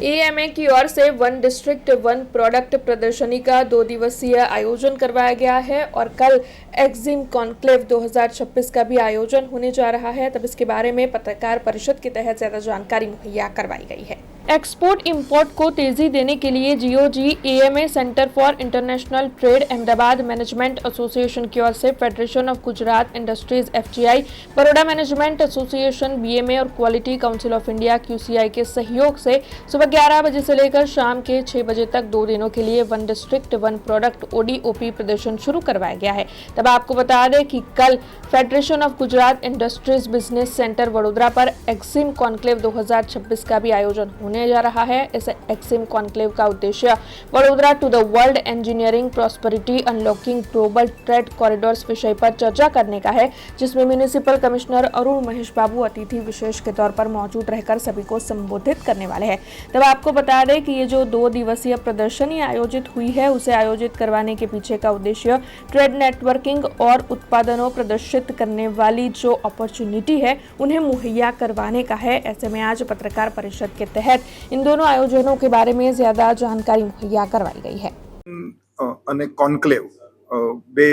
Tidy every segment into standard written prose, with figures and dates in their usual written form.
AMA की ओर से वन डिस्ट्रिक्ट वन प्रोडक्ट प्रदर्शनी का 2 दिवसीय आयोजन करवाया गया है और कल एक्जिम कॉन्क्लेव 2026 का भी आयोजन होने जा रहा है। तब इसके बारे में पत्रकार परिषद के तहत ज्यादा जानकारी मुहैया करवाई गई है। एक्सपोर्ट इंपोर्ट को तेजी देने के लिए GoG AMA centre for international trade Ahmedabad management association की ओर से federation of Gujarat industries FGI, Baroda management association BMA और quality council of India QCI के सहयोग से सुबह 11 बजे से लेकर शाम के 6 बजे तक 2 दिनों के लिए one district one product ODOP प्रदर्शन शुरू करवाया गया है। तब आपको बता दें कि कल federation of Gujarat industries business centre Vadodara पर एक्सिम कॉन्क्लेव 2026 का भी आयोजन होने जा रहा है। इस एक्सिम कॉन्क्लेव का उद्देश्य Vadodara to the world engineering prosperity unlocking global trade corridors विषय पर चर्चा करने का है, जिसमें म्युनिसिपल कमिश्नर अरुण महेश बाबू अतिथि विशेष के तौर पर मौजूद रहकर सभी को संबोधित करने वाले हैं। तब आपको बता दें कि ये जो 2 दिवसीय प्रदर्शनी आयोजित हुई है, उसे आयोजित करवाने के पीछे का उद्देश्य ट्रेड नेटवर्किंग और उत्पादनों प्रदर्शित करने वाली जो अपॉर्चुनिटी है उन्हें मुहैया करवाने का है। ऐसे में आज पत्रकार परिषद के तहत इन दोनों आयोजनों के बारे में ज्यादा जानकारी मुहैया करवाई गई है। અને કોન્ક્લેવ બે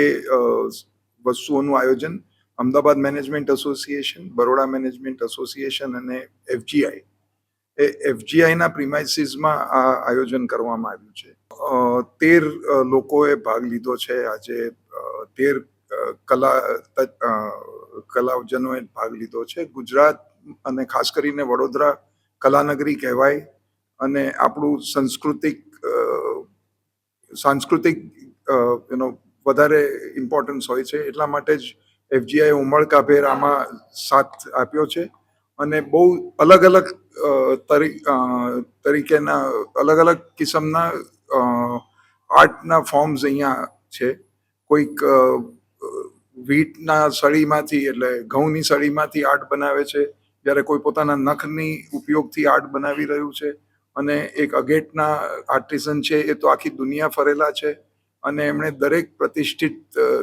વસ્તુઓનું આયોજન Ahmedabad management association, Baroda management association અને એફજીઆઈ એફજીઆઈના પ્રિમાઇસીસમાં આ આયોજન કરવામાં આવ્યું છે। 13 લોકોએ ભાગ લીધો છે। આજે 13 કલાજનોએ ભાગ લીધો છે। ગુજરાત અને ખાસ કરીને વડોદરા કલાનગરી કહેવાય અને આપણું સાંસ્કૃતિક વધારે ઇમ્પોર્ટન્સ હોય છે, એટલા માટે જ એફજીઆઈ ઉમળકાભેર આમાં સાથ આપ્યો છે અને બહુ અલગ અલગ તરીકેના અલગ અલગ કિસમના આર્ટના ફોર્મ્સ અહીંયા છે। કોઈક વીટના સળીમાંથી એટલે ઘઉંની સળીમાંથી આર્ટ બનાવે છે, જ્યારે કોઈ પોતાના નખની ઉપયોગથી આર્ટ બનાવી રહ્યું છે અને એક અગેટના આર્ટિઝન છે એ તો આખી દુનિયા ફરેલા છે અને એમણે દરેક પ્રતિષ્ઠિત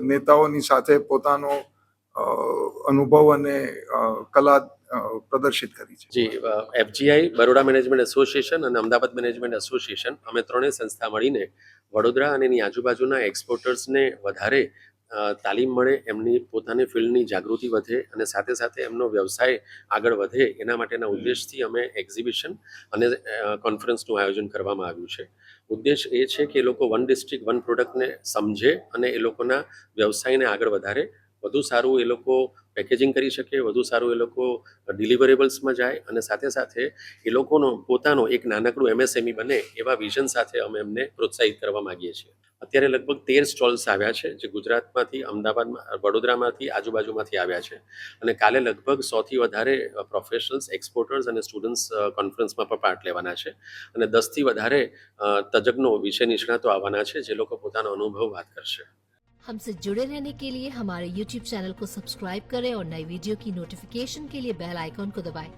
નેતાઓની સાથે પોતાનો અનુભવ અને કલા પ્રદર્શિત કરી છે। જી, એફજીઆઈ, બરોડા મેનેજમેન્ટ એસોસિએશન અને અમદાવાદ મેનેજમેન્ટ એસોસિએશન અમે ત્રણેય સંસ્થા મળીને વડોદરા અને એની આજુબાજુના એક્સપોર્ટર્સને વધારે તાલીમ મળે, એમની પોતાની ફિલ્ડની જાગૃતિ વધે અને સાથે સાથે એમનો વ્યવસાય આગળ વધે, એના માટેના ઉદ્દેશથી અમે એક્ઝિબિશન અને કોન્ફરન્સનું આયોજન કરવામાં આવ્યું છે। ઉદ્દેશ એ છે કે એ લોકો વન ડિસ્ટ્રિક્ટ વન પ્રોડક્ટને સમજે અને એ લોકોના વ્યવસાયને આગળ વધારે, વધુ સારું એ લોકો પેકેજિંગ કરી શકે, વધુ સારું એ લોકો ડિલિવરેબલ્સમાં જાય અને સાથે સાથે એ લોકોનો પોતાનો એક નાનકડું એમએસએમઈ બને એવા વિઝન સાથે અમે એમને પ્રોત્સાહિત કરવા માગીએ છીએ। અત્યારે લગભગ 13 સ્ટોલ્સ આવ્યા છે, જે ગુજરાતમાંથી, અમદાવાદમાં, વડોદરામાંથી, આજુબાજુમાંથી આવ્યા છે અને કાલે લગભગ 100થી વધારે પ્રોફેશનલ્સ, એક્સપોર્ટર્સ અને સ્ટુડન્ટ્સ કોન્ફરન્સમાં પણ પાર્ટ લેવાના છે અને 10થી વધારે તજજ્ઞો, વિષય નિષ્ણાતો આવવાના છે, જે લોકો પોતાનો અનુભવ વાત કરશે। हमसे जुड़े रहने के लिए हमारे YouTube चैनल को सब्सक्राइब करें और नई वीडियो की नोटिफिकेशन के लिए बेल आइकॉन को दबाएं।